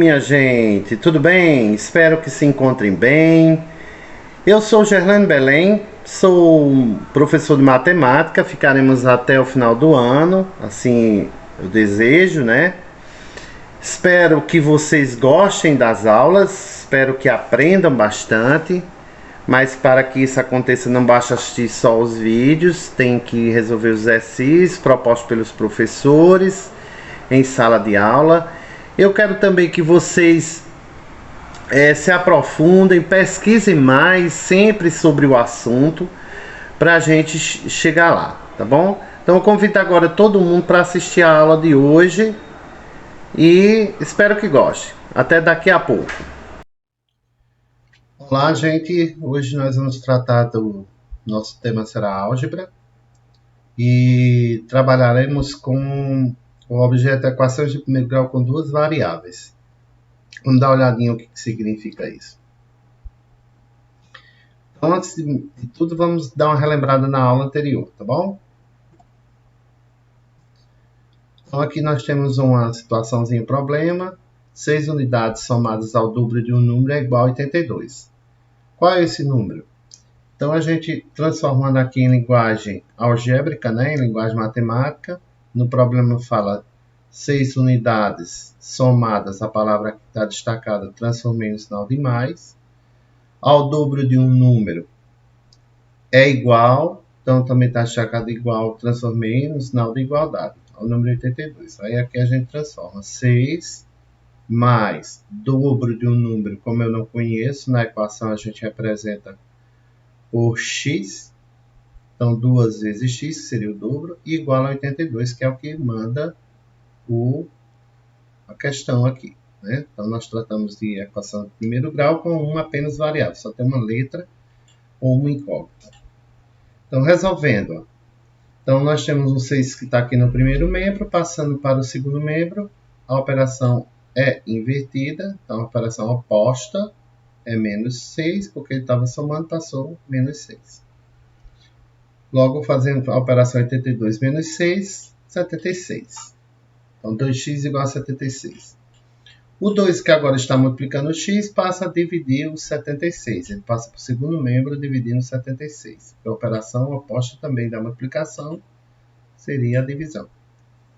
minha gente, tudo bem? Espero que se encontrem bem. Eu sou Gerlane Belém, sou professor de matemática, ficaremos até o final do ano, assim eu desejo, né? Espero que vocês gostem das aulas, espero que aprendam bastante, mas para que isso aconteça não basta assistir só os vídeos, tem que resolver os exercícios propostos pelos professores em sala de aula. Eu quero também que vocês se aprofundem, pesquisem mais sempre sobre o assunto para a gente chegar lá, tá bom? Então eu convido agora todo mundo para assistir a aula de hoje e espero que goste. Até daqui a pouco. Olá, gente. Hoje nós vamos tratar do nosso tema será álgebra e trabalharemos com o objeto equações de primeiro grau com duas variáveis. Vamos dar uma olhadinha o que significa isso. Então, antes de tudo, vamos dar uma relembrada na aula anterior, tá bom? Então, aqui nós temos uma situaçãozinha problema. 6 unidades somadas ao dobro de um número é igual a 82. Qual é esse número? Então, a gente transformando aqui em linguagem algébrica, né, em linguagem matemática, no problema fala 6 unidades somadas, a palavra que está destacada, transformei no sinal de mais, ao dobro de um número é igual, então também está destacado igual, transformei no sinal de igualdade, ao número 82. Aí aqui a gente transforma 6 mais dobro de um número, como eu não conheço, na equação a gente representa por x, então 2 vezes x, que seria o dobro, e igual a 82, que é o que manda a questão aqui, né? Então nós tratamos de equação de primeiro grau com uma apenas variável, só tem uma letra ou uma incógnita. Então resolvendo, então nós temos um 6 que está aqui no primeiro membro, passando para o segundo membro, a operação é invertida, então a operação oposta é menos 6, porque ele estava somando, passou menos 6. Logo, fazendo a operação 82 menos 6, 76. Então, 2x igual a 76. O 2, que agora está multiplicando o x, passa a dividir o 76. Ele passa para o segundo membro, dividindo o 76. A operação oposta também da multiplicação seria a divisão.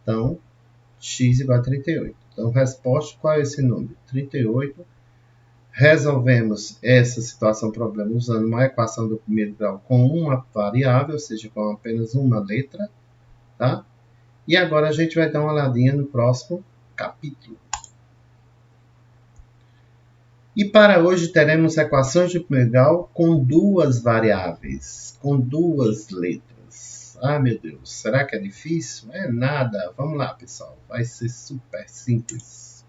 Então, x igual a 38. Então, resposta, qual é esse número? 38. Resolvemos essa situação problema usando uma equação do primeiro grau com uma variável, ou seja, com apenas uma letra, tá? E agora a gente vai dar uma olhadinha no próximo capítulo. E para hoje teremos equações de primeiro grau com duas variáveis, com duas letras. Ah, meu Deus, será que é difícil? É nada. Vamos lá, pessoal. Vai ser super simples.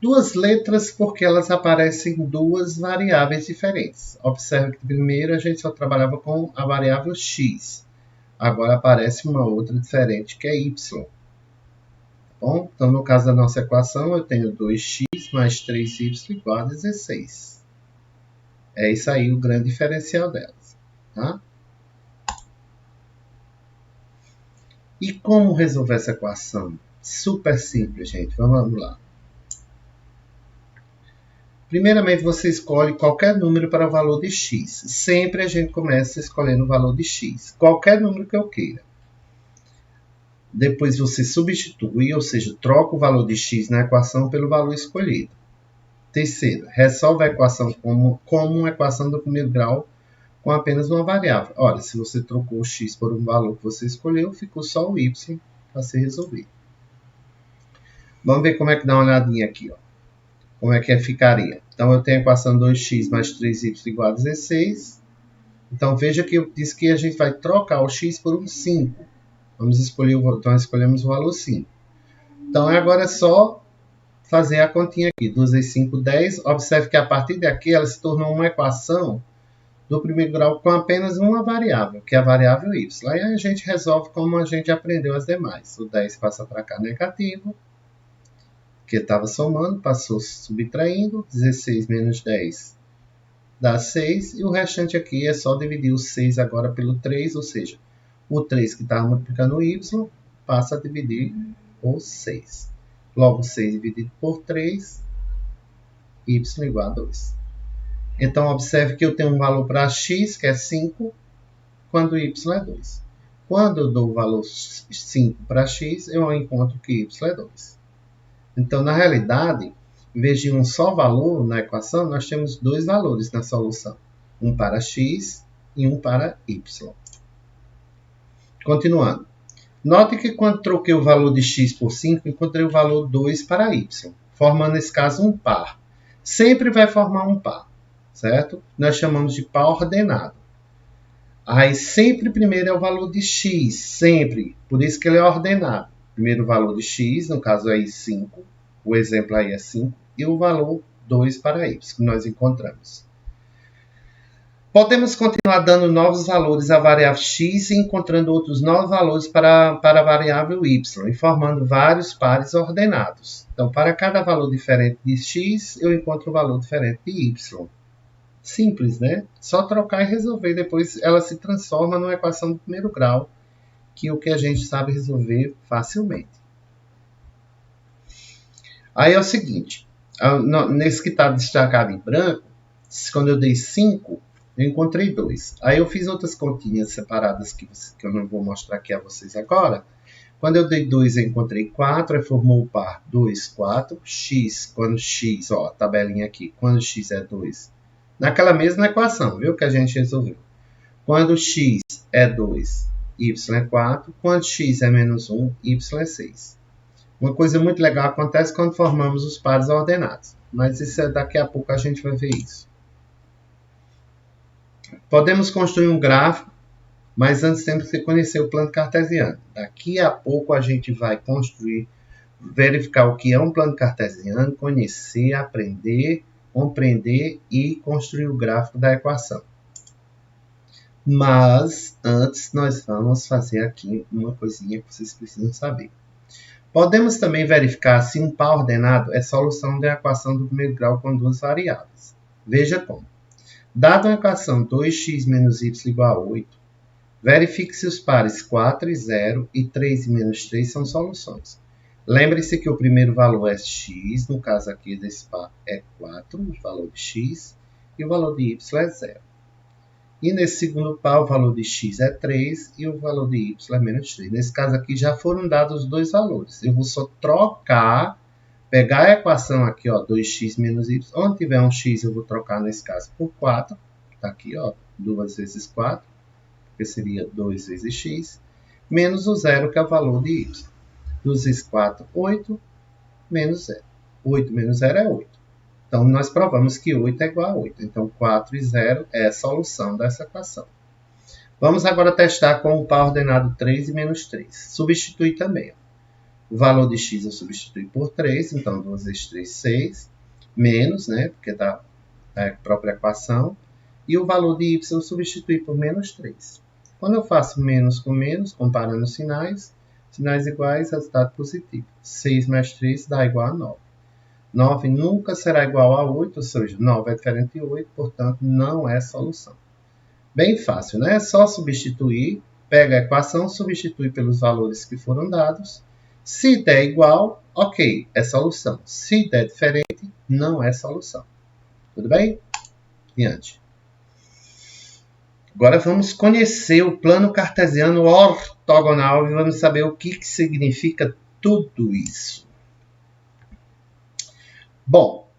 Duas letras porque elas aparecem em duas variáveis diferentes. Observe que primeiro a gente só trabalhava com a variável x. Agora aparece uma outra diferente que é y. Tá bom? Então, no caso da nossa equação, eu tenho 2x mais 3y igual a 16. É isso aí o grande diferencial delas. Tá? E como resolver essa equação? Super simples, gente. Vamos lá. Primeiramente, você escolhe qualquer número para o valor de x. Sempre a gente começa escolhendo o valor de x. Qualquer número que eu queira. Depois você substitui, ou seja, troca o valor de x na equação pelo valor escolhido. Terceiro, resolve a equação como uma equação do primeiro grau com apenas uma variável. Olha, se você trocou o x por um valor que você escolheu, ficou só o y para ser resolvido. Vamos ver como é que dá uma olhadinha aqui, ó. Como é que ficaria? Então, eu tenho a equação 2x mais 3y igual a 16. Então, veja que eu disse que a gente vai trocar o x por um 5. Vamos escolher então, escolhemos o valor 5. Então, agora é só fazer a continha aqui. 2 vezes 5, 10. Observe que a partir daqui ela se tornou uma equação do primeiro grau com apenas uma variável, que é a variável y. Aí a gente resolve como a gente aprendeu as demais. O 10 passa para cá negativo, que estava somando, passou subtraindo, 16 menos 10 dá 6, e o restante aqui é só dividir o 6 agora pelo 3, ou seja, o 3 que estava multiplicando o y passa a dividir o 6. Logo, 6 dividido por 3, y igual a 2. Então, observe que eu tenho um valor para x, que é 5, quando y é 2. Quando eu dou o valor 5 para x, eu encontro que y é 2. Então, na realidade, em vez de um só valor na equação, nós temos dois valores na solução. Um para x e um para y. Continuando. Note que quando troquei o valor de x por 5, encontrei o valor 2 para y, formando nesse caso um par. Sempre vai formar um par, certo? Nós chamamos de par ordenado. Aí sempre primeiro é o valor de x, sempre. Por isso que ele é ordenado. Primeiro o valor de x, no caso aí 5, o exemplo aí é 5, e o valor 2 para y, que nós encontramos. Podemos continuar dando novos valores à variável x e encontrando outros novos valores para a variável y, e formando vários pares ordenados. Então, para cada valor diferente de x, eu encontro um valor diferente de y. Simples, né? Só trocar e resolver. Depois ela se transforma numa equação do primeiro grau, que é o que a gente sabe resolver facilmente. Aí é o seguinte, nesse que está destacado em branco, quando eu dei 5, eu encontrei 2. Aí eu fiz outras continhas separadas que eu não vou mostrar aqui a vocês agora. Quando eu dei 2, eu encontrei 4, aí formou o par 2, 4, x, quando x, ó, a tabelinha aqui, quando x é 2, naquela mesma equação, viu, que a gente resolveu. Quando x é 2, y é 4, quando x é menos 1, y é 6. Uma coisa muito legal acontece quando formamos os pares ordenados, mas isso daqui a pouco a gente vai ver isso. Podemos construir um gráfico, mas antes temos que conhecer o plano cartesiano. Daqui a pouco a gente vai construir, verificar o que é um plano cartesiano, conhecer, aprender, compreender e construir o gráfico da equação. Mas antes nós vamos fazer aqui uma coisinha que vocês precisam saber. Podemos também verificar se um par ordenado é solução da equação do primeiro grau com duas variáveis. Veja como. Dada uma equação 2x menos y igual a 8, verifique se os pares 4 e 0 e 3 e menos 3 são soluções. Lembre-se que o primeiro valor é x, no caso aqui desse par é 4, o valor de x, e o valor de y é 0. E nesse segundo par o valor de x é 3 e o valor de y é menos 3. Nesse caso aqui já foram dados os dois valores. Eu vou só trocar, pegar a equação aqui, ó, 2x menos y. Onde tiver um x eu vou trocar nesse caso por 4. Está aqui, ó, 2 vezes 4, que seria 2 vezes x, menos o 0, que é o valor de y. 2 vezes 4, 8, menos 0. 8 menos 0 é 8. Então, nós provamos que 8 é igual a 8. Então, 4 e 0 é a solução dessa equação. Vamos agora testar com o par ordenado 3 e menos 3. Substituir também. O valor de x eu substituo por 3. Então, 2 vezes 3, 6. Menos, né? Porque dá a própria equação. E o valor de y eu substituo por menos 3. Quando eu faço menos com menos, comparando os sinais iguais, resultado positivo. 6 mais 3 dá igual a 9. 9 nunca será igual a 8, ou seja, 9 é diferente de 8, portanto, não é solução. Bem fácil, né? É só substituir, pega a equação, substitui pelos valores que foram dados. Se der igual, ok, é solução. Se der diferente, não é solução. Tudo bem? Adiante. Agora vamos conhecer o plano cartesiano ortogonal e vamos saber o que significa tudo isso. Bom,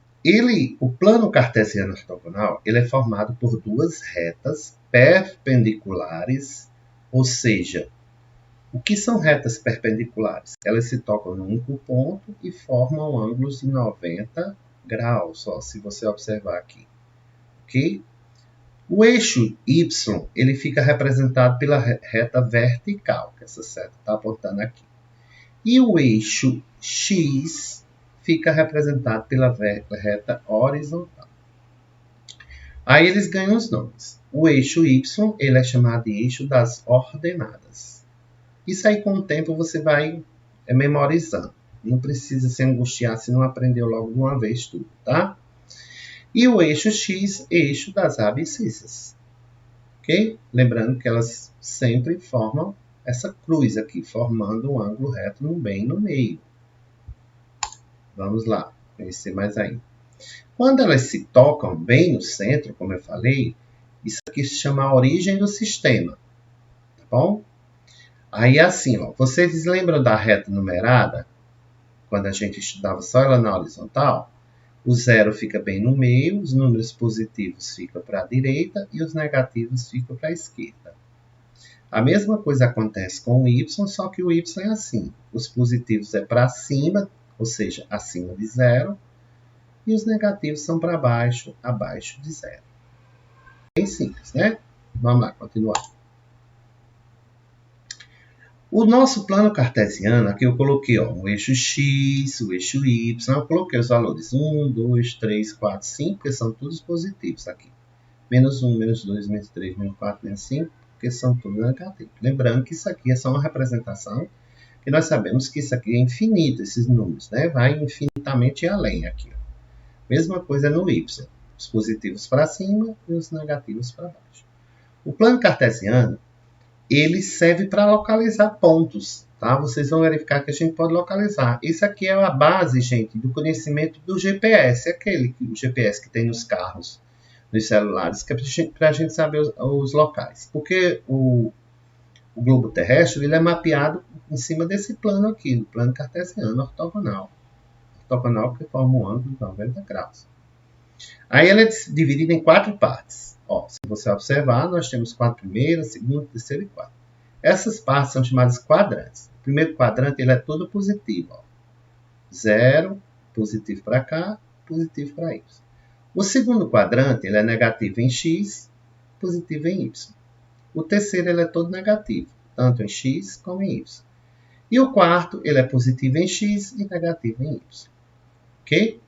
o plano cartesiano ortogonal ele é formado por duas retas perpendiculares, ou seja, o que são retas perpendiculares? Elas se tocam num único ponto e formam ângulos de 90 graus, ó, se você observar aqui. Okay? O eixo y ele fica representado pela reta vertical, que essa seta está apontando aqui. E o eixo x fica representado pela reta horizontal. Aí eles ganham os nomes. O eixo y ele é chamado de eixo das ordenadas. Isso aí com o tempo você vai memorizando. Não precisa se angustiar se não aprendeu logo de uma vez tudo, tá? E o eixo x, eixo das abscissas. Ok? Lembrando que elas sempre formam essa cruz aqui, formando um ângulo reto bem no meio. Vamos lá, conhecer mais ainda. Quando elas se tocam bem no centro, como eu falei, isso aqui se chama a origem do sistema. Tá bom? Aí assim, ó, vocês lembram da reta numerada? Quando a gente estudava só ela na horizontal? O zero fica bem no meio, os números positivos ficam para a direita e os negativos ficam para a esquerda. A mesma coisa acontece com o y, só que o y é assim. Os positivos é para cima, ou seja, acima de zero, e os negativos são para baixo, abaixo de zero. Bem simples, né? Vamos lá, continuar. O nosso plano cartesiano, aqui eu coloquei o eixo x, o eixo y, eu coloquei os valores 1, 2, 3, 4, 5, porque são todos positivos aqui. Menos 1, menos 2, menos 3, menos 4, menos 5, porque são todos negativos. Lembrando que isso aqui é só uma representação, que nós sabemos que isso aqui é infinito, esses números, né? Vai infinitamente além aqui. Ó. Mesma coisa no y, os positivos para cima e os negativos para baixo. O plano cartesiano, ele serve para localizar pontos, tá? Vocês vão verificar que a gente pode localizar. Isso aqui é a base, gente, do conhecimento do GPS, o GPS que tem nos carros, nos celulares, que é para a gente saber os locais. Porque o globo terrestre ele é mapeado em cima desse plano aqui, do plano cartesiano ortogonal. Ortogonal que forma um ângulo de 90 graus. Aí ele é dividido em 4 partes. Ó, se você observar, nós temos 4 primeiras, segunda, terceira e quarta. Essas partes são chamadas quadrantes. O primeiro quadrante ele é todo positivo. Ó. 0, positivo para cá, positivo para y. O segundo quadrante ele é negativo em x, positivo em y. O terceiro ele é todo negativo, tanto em x como em y. E o quarto ele é positivo em x e negativo em y. Ok?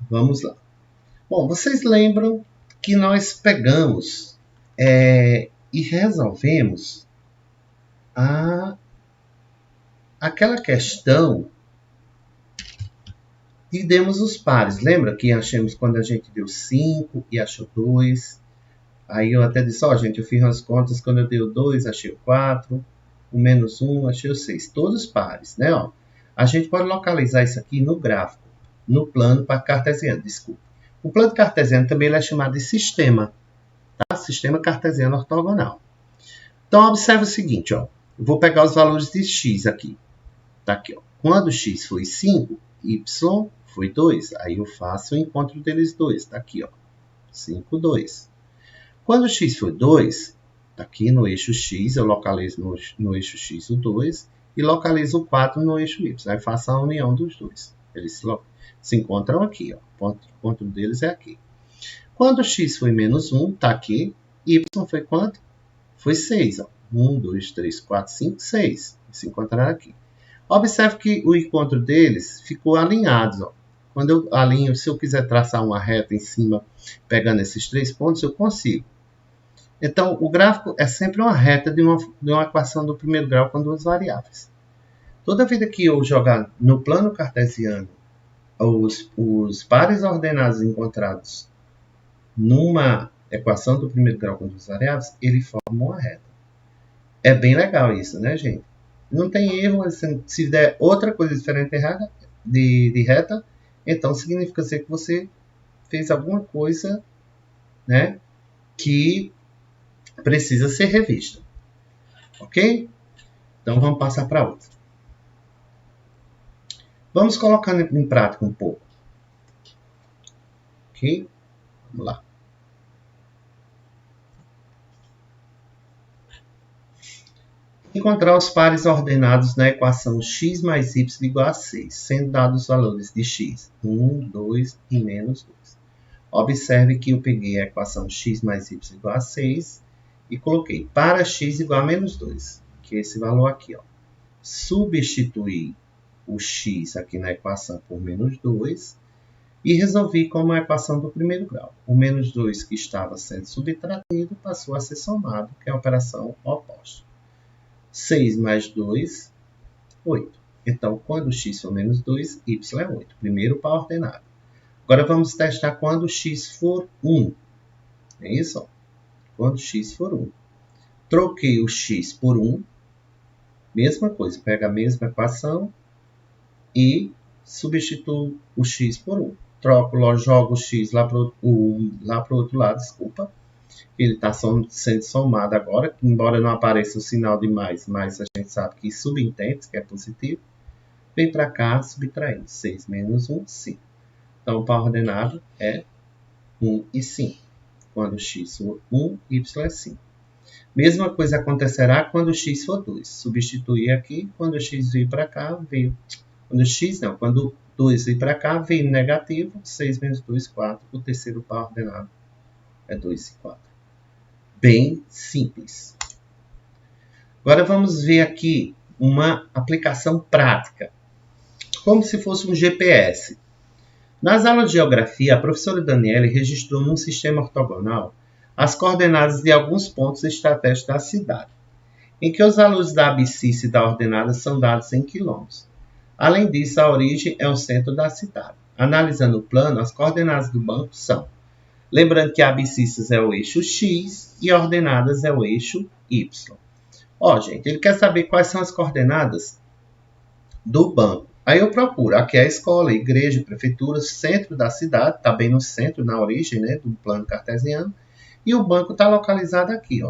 Vamos lá. Bom, vocês lembram que nós pegamos e resolvemos aquela questão e demos os pares. Lembra que achamos quando a gente deu 5 e achou 2? Aí eu até disse, ó, gente, eu fiz umas contas, quando eu dei o 2, achei o 4, o menos 1, achei o 6. Todos pares, né? Ó. A gente pode localizar isso aqui no gráfico, no plano cartesiano, desculpa. O plano cartesiano também ele é chamado de sistema, tá? Sistema cartesiano ortogonal. Então, observe o seguinte, ó. Eu vou pegar os valores de x aqui. Tá aqui, ó. Quando x foi 5, y foi 2. Aí eu faço o encontro deles dois. Tá aqui, ó. 5, 2. Quando x foi 2, tá aqui no eixo x, eu localizo no eixo x o 2 e localizo o 4 no eixo y. Aí faço a união dos dois. Eles se encontram aqui, ó. O encontro deles é aqui. Quando x foi menos 1, tá aqui. Y foi quanto? Foi 6, ó. 1, 2, 3, 4, 5, 6. Se encontraram aqui. Observe que o encontro deles ficou alinhados, ó. Quando eu alinho, se eu quiser traçar uma reta em cima, pegando esses 3 pontos, eu consigo. Então, o gráfico é sempre uma reta de uma equação do primeiro grau com duas variáveis. Toda vida que eu jogar no plano cartesiano os pares ordenados encontrados numa equação do primeiro grau com duas variáveis, ele forma uma reta. É bem legal isso, né, gente? Não tem erro, se der outra coisa diferente de reta, então significa que você fez alguma coisa, né, que precisa ser revista. Ok? Então vamos passar para outra. Vamos colocando em prática um pouco. Ok? Vamos lá. Encontrar os pares ordenados na equação x mais y igual a 6, sendo dados os valores de x, 1, 2 e menos 2. Observe que eu peguei a equação x mais y igual a 6 e coloquei para x igual a menos 2, que é esse valor aqui. Ó. Substituí o x aqui na equação por menos 2 e resolvi como a equação do primeiro grau. O menos 2 que estava sendo subtraído passou a ser somado, que é a operação oposta. 6 mais 2, 8. Então, quando x for menos 2, y é 8. Primeiro par ordenado. Agora, vamos testar quando x for 1. É isso? Ó. Quando x for 1. Troquei o x por 1. Mesma coisa. Pega a mesma equação e substituo o x por 1. Troco, jogo o x lá para o outro lado, desculpa. Ele está sendo somado agora, embora não apareça o sinal de mais, mas a gente sabe que subentende, que é positivo. Vem para cá, subtraindo. 6 menos 1, 5. Então, o par ordenado é 1 e 5. Quando x for 1, y é 5. Mesma coisa acontecerá quando x for 2. Substituir aqui, quando x vir para cá, veio... Quando 2 vir para cá, veio negativo. 6 menos 2, 4. O terceiro par ordenado é 2 e 4. Bem simples. Agora vamos ver aqui uma aplicação prática. Como se fosse um GPS. Nas aulas de geografia, a professora Daniele registrou num sistema ortogonal as coordenadas de alguns pontos estratégicos da cidade, em que os valores da abscissa e da ordenada são dados em quilômetros. Além disso, a origem é o centro da cidade. Analisando o plano, as coordenadas do banco são... Lembrando que a abscissa é o eixo X e ordenadas é o eixo Y. Gente, ele quer saber quais são as coordenadas do banco. Aí eu procuro. Aqui é a escola, a igreja, prefeitura, centro da cidade. Está bem no centro, na origem, né, do plano cartesiano. E o banco está localizado aqui.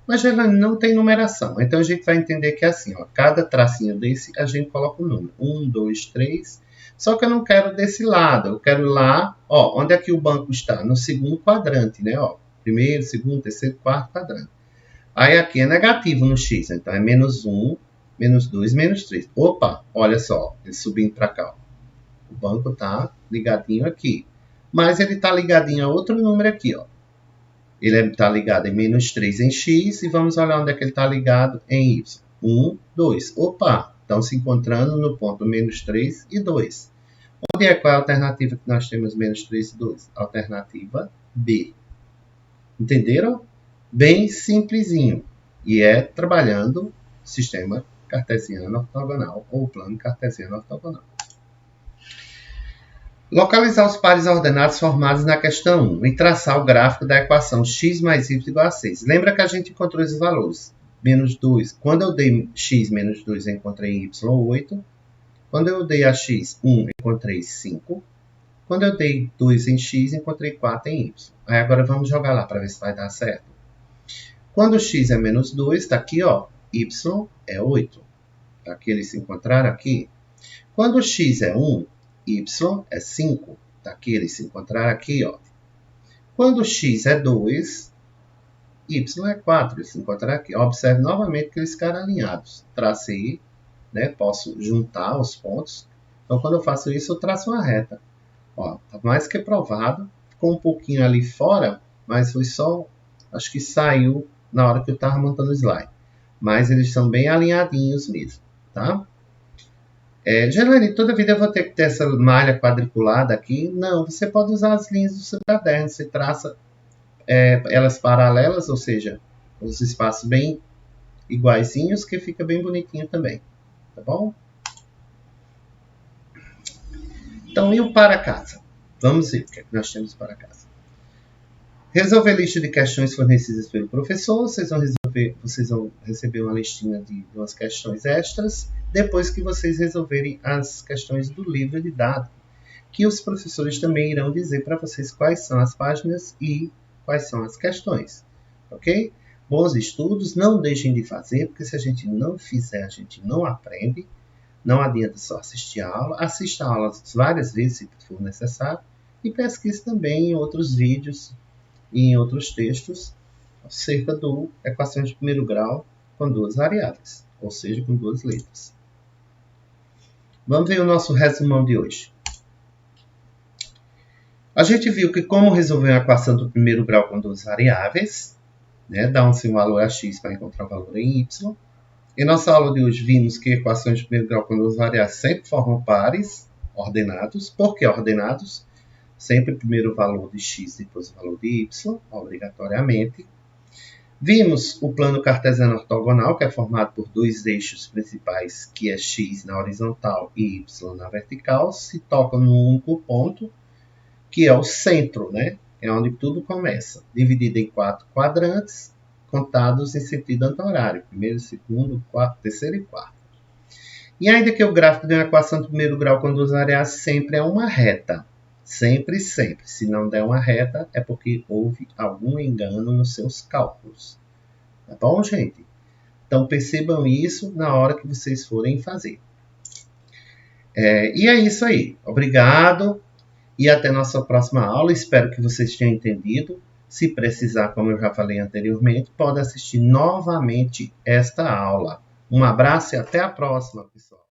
Mas ele não tem numeração. Então a gente vai entender que é assim. Cada tracinho desse a gente coloca um número. 1, 2, 3... Só que eu não quero desse lado, eu quero lá, onde é que o banco está? No segundo quadrante, né? Primeiro, segundo, terceiro, quarto quadrante. Aí aqui é negativo no x, então é menos 1, menos 2, menos 3. Opa, olha só, ele subindo para cá. O banco está ligadinho aqui. Mas ele está ligadinho a outro número aqui, Ele está ligado em menos 3 em x e vamos olhar onde é que ele está ligado em y. 1, 2. Opa! Estão se encontrando no ponto menos 3 e 2. Qual é a alternativa que nós temos menos 3 e 2? Alternativa B. Entenderam? Bem simplesinho. E é trabalhando sistema cartesiano ortogonal ou plano cartesiano ortogonal. Localizar os pares ordenados formados na questão 1 e traçar o gráfico da equação x mais y igual a 6. Lembra que a gente encontrou esses valores? Menos 2. Quando eu dei x menos 2, eu encontrei y 8. Quando eu dei a x 1, encontrei 5. Quando eu dei 2 em x, encontrei 4 em y. Aí agora vamos jogar lá para ver se vai dar certo. Quando x é menos 2, está aqui, y é 8. Aqui eles se encontraram aqui. Quando x é 1, y é 5. Está aqui, eles se encontraram aqui, Quando x é 2, y é 4. Eles se encontraram aqui. Observe novamente que eles ficaram alinhados. Tracei, né? Posso juntar os pontos. Então, quando eu faço isso, eu traço uma reta. Está mais que provado. Ficou um pouquinho ali fora, mas foi só... Acho que saiu na hora que eu estava montando o slide. Mas eles são bem alinhadinhos mesmo, tá? Geralmente, toda vida eu vou ter que ter essa malha quadriculada aqui. Não, você pode usar as linhas do seu caderno. Você traça elas paralelas, ou seja, os espaços bem iguaizinhos, que fica bem bonitinho também. Tá bom? Então, e o para casa? Vamos ver o que nós temos para casa. Resolver lista de questões fornecidas pelo professor. Vocês vão receber uma listinha de umas questões extras depois que vocês resolverem as questões do livro didático, que os professores também irão dizer para vocês quais são as páginas e quais são as questões. Ok? Bons estudos, não deixem de fazer, porque se a gente não fizer, a gente não aprende. Não adianta só assistir a aula. Assista a aula várias vezes, se for necessário. E pesquise também em outros vídeos e em outros textos acerca do equações de primeiro grau com duas variáveis, ou seja, com duas letras. Vamos ver o nosso resumão de hoje. A gente viu que como resolver uma equação do primeiro grau com duas variáveis, né? Dá-se um valor a x para encontrar o valor em y. Em nossa aula de hoje, vimos que equações de primeiro grau com duas variáveis sempre formam pares ordenados. Por que ordenados? Sempre primeiro o valor de x, depois o valor de y, obrigatoriamente. Vimos o plano cartesiano ortogonal, que é formado por dois eixos principais, que é x na horizontal e y na vertical, se tocam num único ponto, que é o centro, né? É onde tudo começa, dividido em 4 quadrantes, contados em sentido anti-horário, primeiro, segundo, quarto, terceiro e quarto. E ainda que o gráfico de uma equação de primeiro grau com duas variáveis sempre é uma reta. Sempre, sempre. Se não der uma reta, é porque houve algum engano nos seus cálculos. Tá bom, gente? Então, percebam isso na hora que vocês forem fazer. E é isso aí. Obrigado e até nossa próxima aula. Espero que vocês tenham entendido. Se precisar, como eu já falei anteriormente, pode assistir novamente esta aula. Um abraço e até a próxima, pessoal.